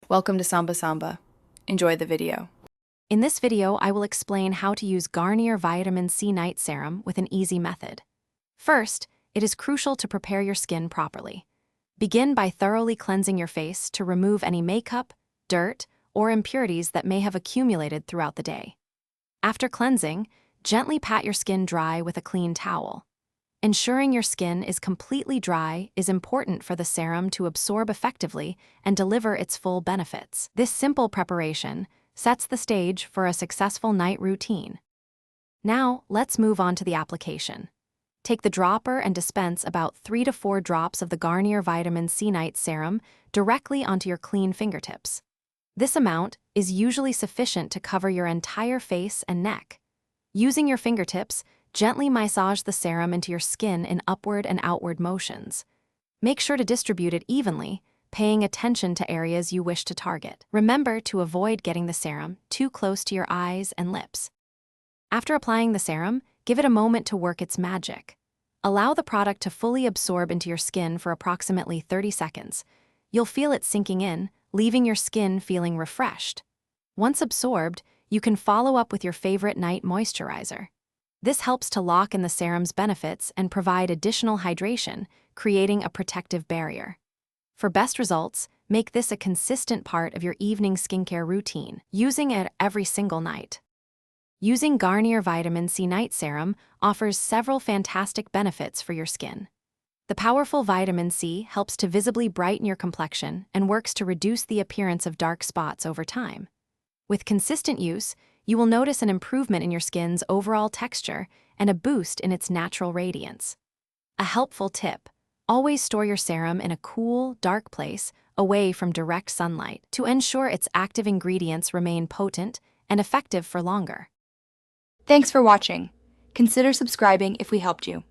Welcome to Samba Samba. Enjoy the video. In this video, I will explain how to use Garnier Vitamin C Night Serum with an easy method. First, it is crucial to prepare your skin properly. Begin by thoroughly cleansing your face to remove any makeup, dirt, or impurities that may have accumulated throughout the day. After cleansing, gently pat your skin dry with a clean towel. Ensuring your skin is completely dry is important for the serum to absorb effectively and deliver its full benefits. This simple preparation sets the stage for a successful night routine. Now, let's move on to the application. Take the dropper and dispense about 3 to 4 drops of the Garnier Vitamin C Night Serum directly onto your clean fingertips. This amount is usually sufficient to cover your entire face and neck. Using your fingertips, gently massage the serum into your skin in upward and outward motions. Make sure to distribute it evenly, paying attention to areas you wish to target. Remember to avoid getting the serum too close to your eyes and lips. After applying the serum, give it a moment to work its magic. Allow the product to fully absorb into your skin for approximately 30 seconds. You'll feel it sinking in, leaving your skin feeling refreshed. Once absorbed, you can follow up with your favorite night moisturizer. This helps to lock in the serum's benefits and provide additional hydration, creating a protective barrier. For best results, make this a consistent part of your evening skincare routine, using it every single night. Using Garnier Vitamin C Night Serum offers several fantastic benefits for your skin. The powerful vitamin C helps to visibly brighten your complexion and works to reduce the appearance of dark spots over time. With consistent use, you will notice an improvement in your skin's overall texture and a boost in its natural radiance. A helpful tip: always store your serum in a cool, dark place away from direct sunlight to ensure its active ingredients remain potent and effective for longer. Thanks for watching. Consider subscribing if we helped you.